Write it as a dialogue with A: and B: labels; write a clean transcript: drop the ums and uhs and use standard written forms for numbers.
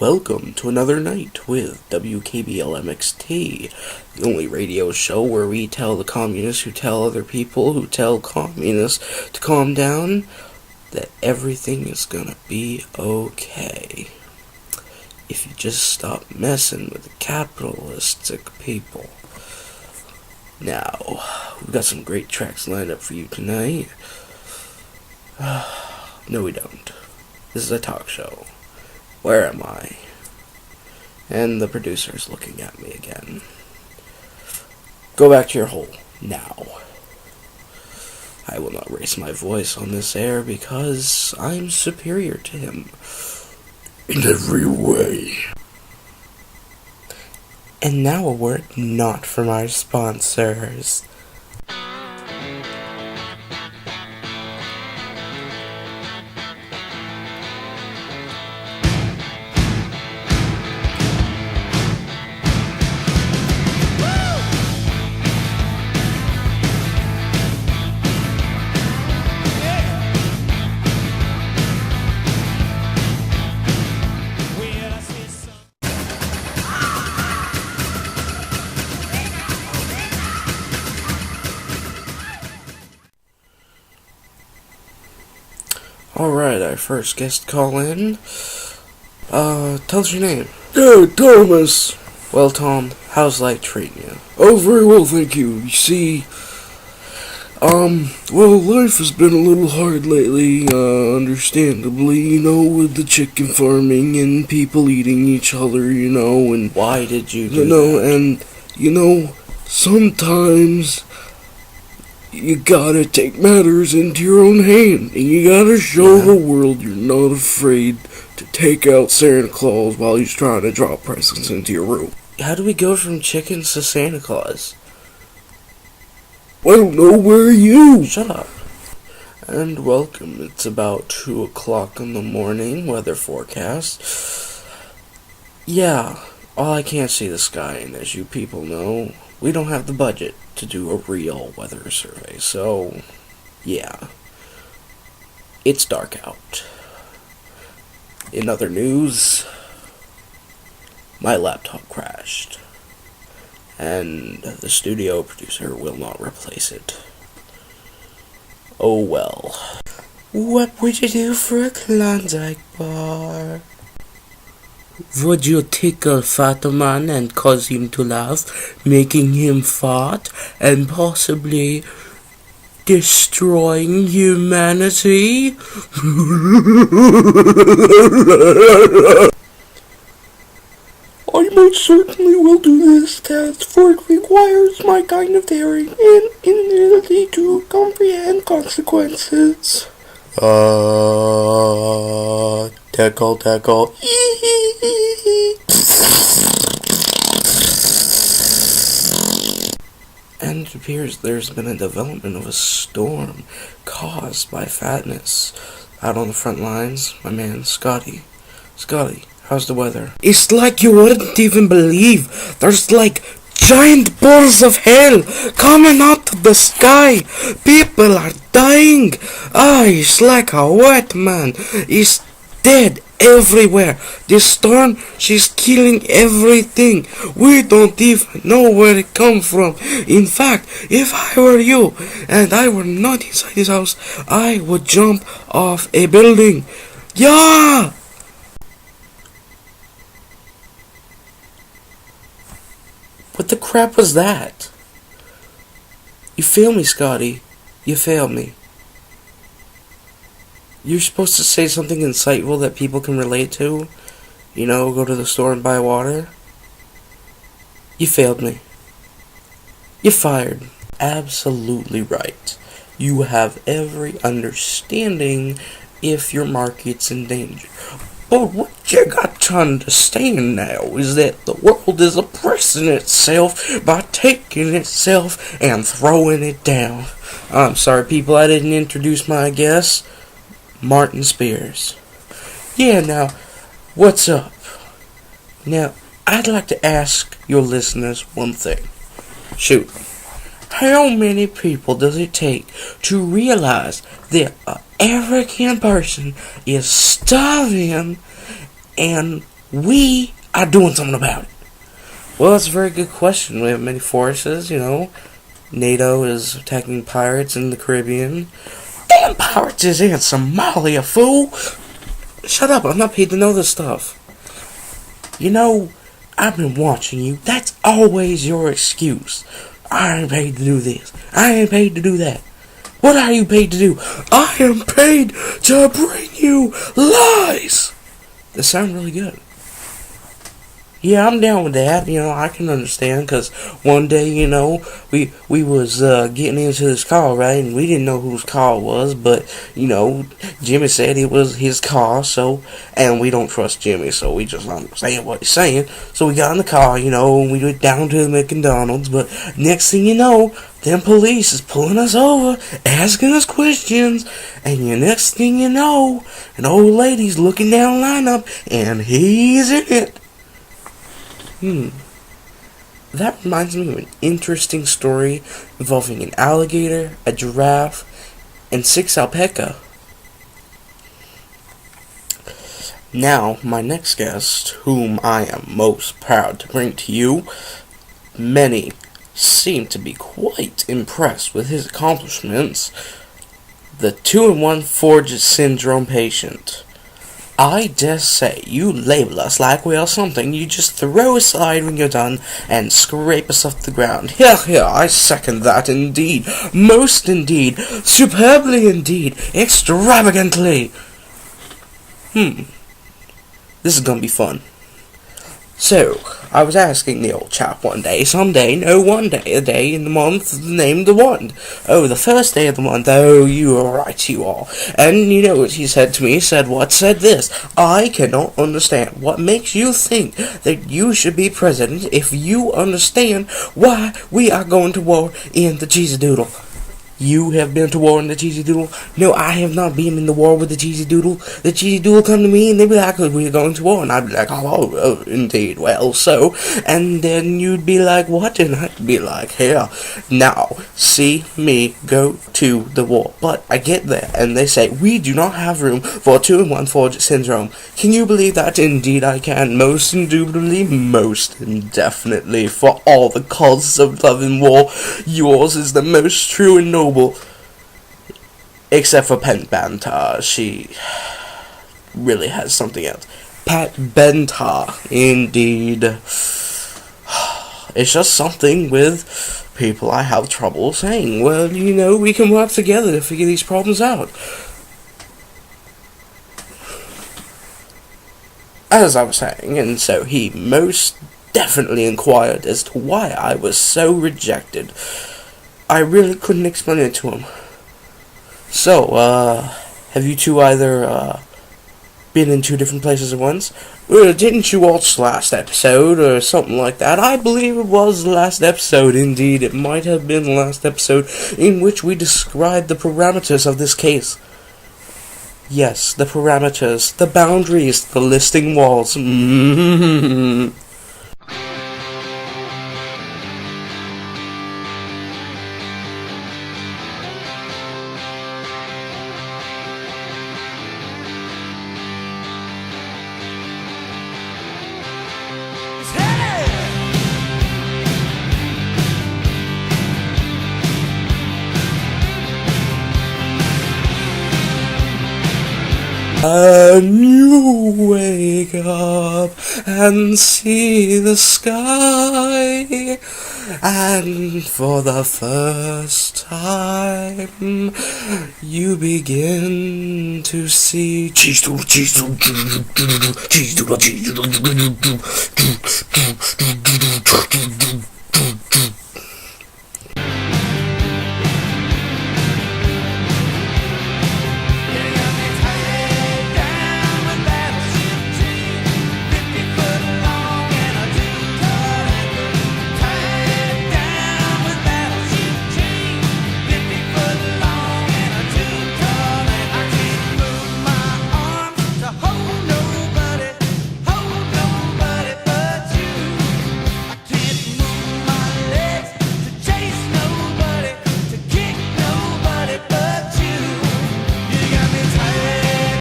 A: Welcome to another night with WKBLMXT, the only radio show where we tell the communists who tell other people who tell communists to calm down that everything is gonna be okay. If you just stop messing with the capitalistic people. Now, we've got some great tracks lined up for you tonight. No, we don't. This is a talk show. Where am I? And the producer's looking at me again. Go back to your hole, now. I will not raise my voice on this air because I'm superior to him. In every way. And now a word not from our sponsors. Alright, our first guest call in. Tell us your name.
B: Thomas.
A: Well, Tom, how's life treating you?
B: Oh, very well, thank you. You see, well, life has been a little hard lately, understandably, with the chicken farming and people eating each other, and...
A: Why did you do that?
B: And, sometimes... you gotta take matters into your own hand, and you gotta show the world you're not afraid to take out Santa Claus while he's trying to drop presents into your room.
A: How do we go from chickens to Santa Claus?
B: I don't know, where are you?
A: Shut up. And welcome. It's about 2 o'clock in the morning, weather forecast. Yeah, I can't see the sky, and as you people know, we don't have the budget to do a real weather survey, so, yeah. It's dark out. In other news, my laptop crashed, and the studio producer will not replace it. Oh well. What would you do for a Klondike bar? Would you tickle fat man and cause him to laugh, making him fart, and possibly destroying humanity?
B: I most certainly will do this task, for it requires my kind of daring and inability to comprehend consequences.
A: Tickle. And it appears there's been a development of a storm caused by fatness. Out on the front lines, my man Scotty. Scotty, how's the weather?
B: It's like you wouldn't even believe. There's like giant balls of hell coming out of the sky. People are dying. It's like a wet man. It's dead everywhere. This storm, she's killing everything. We don't even know where it comes from. In fact, if I were you and I were not inside this house, I would jump off a building. Yeah!
A: What the crap was that? You failed me, Scotty. You failed me. You're supposed to say something insightful that people can relate to. Go to the store and buy water. You failed me. You're fired. Absolutely right. You have every understanding if your market's in danger. But what you got to understand now is that the world is oppressing itself by taking itself and throwing it down. I'm sorry, people, I didn't introduce my guest, Martin Spears. Yeah, now, what's up? Now, I'd like to ask your listeners one thing. Shoot. How many people does it take to realize that an African person is starving and we are doing something about it? Well, that's a very good question. We have many forces, you know. NATO is attacking pirates in the Caribbean. Damn pirates is in Somalia, fool! Shut up, I'm not paid to know this stuff. You know, I've been watching you. That's always your excuse. I ain't paid to do this. I ain't paid to do that. What are you paid to do? I am paid to bring you lies! That sounds really good. Yeah, I'm down with that. You know, I can understand, because one day, you know, we was getting into this car, right, and we didn't know whose car it was, but, you know, Jimmy said it was his car, so, and we don't trust Jimmy, so we just understand what he's saying. So we got in the car, you know, and we went down to the McDonald's, but next thing you know, them police is pulling us over, asking us questions, and the next thing you know, an old lady's looking down the lineup, and he's in it. That reminds me of an interesting story involving an alligator, a giraffe, and 6 alpaca. Now, my next guest, whom I am most proud to bring to you, many seem to be quite impressed with his accomplishments, the 2-in-1 Forge syndrome patient. I dare say you label us like we are something you just throw aside when you're done and scrape us off the ground. Here, I second that indeed. Most indeed. Superbly indeed. Extravagantly. This is gonna be fun. So, I was asking the old chap one day, a day in the month, named the one. Oh, the first day of the month, oh, you are right, you are. And you know what he said to me? He said this, I cannot understand what makes you think that you should be president if you understand why we are going to war in the Cheesy Doodle. You have been to war in the Cheesy Doodle? No, I have not been in the war with the Cheesy Doodle. The Cheesy Doodle come to me and they'd be like, we're going to war. And I'd be like, oh, indeed, well, so. And then you'd be like, what? And I'd be like, here, now, see me go to the war. But I get there and they say, we do not have room for 2-in-1 Forge syndrome. Can you believe that? Indeed I can. Most indubitably, most indefinitely. For all the causes of love and war, yours is the most true and noble. Except for Pat Banta, she really has something else. Pat Banta, indeed. It's just something with people I have trouble saying. Well, you know, we can work together to figure these problems out. As I was saying, and so he most definitely inquired as to why I was so rejected. I really couldn't explain it to him. So, have you two either, been in 2 different places at once? Didn't you watch last episode, or something like that? I believe it was the last episode, indeed. It might have been the last episode in which we described the parameters of this case. Yes, the parameters, the boundaries, the listing walls. And you wake up and see the sky, and for the first time you begin to see cheese doodle, cheese doodle, cheese doodle, cheese doodle, cheese doodle.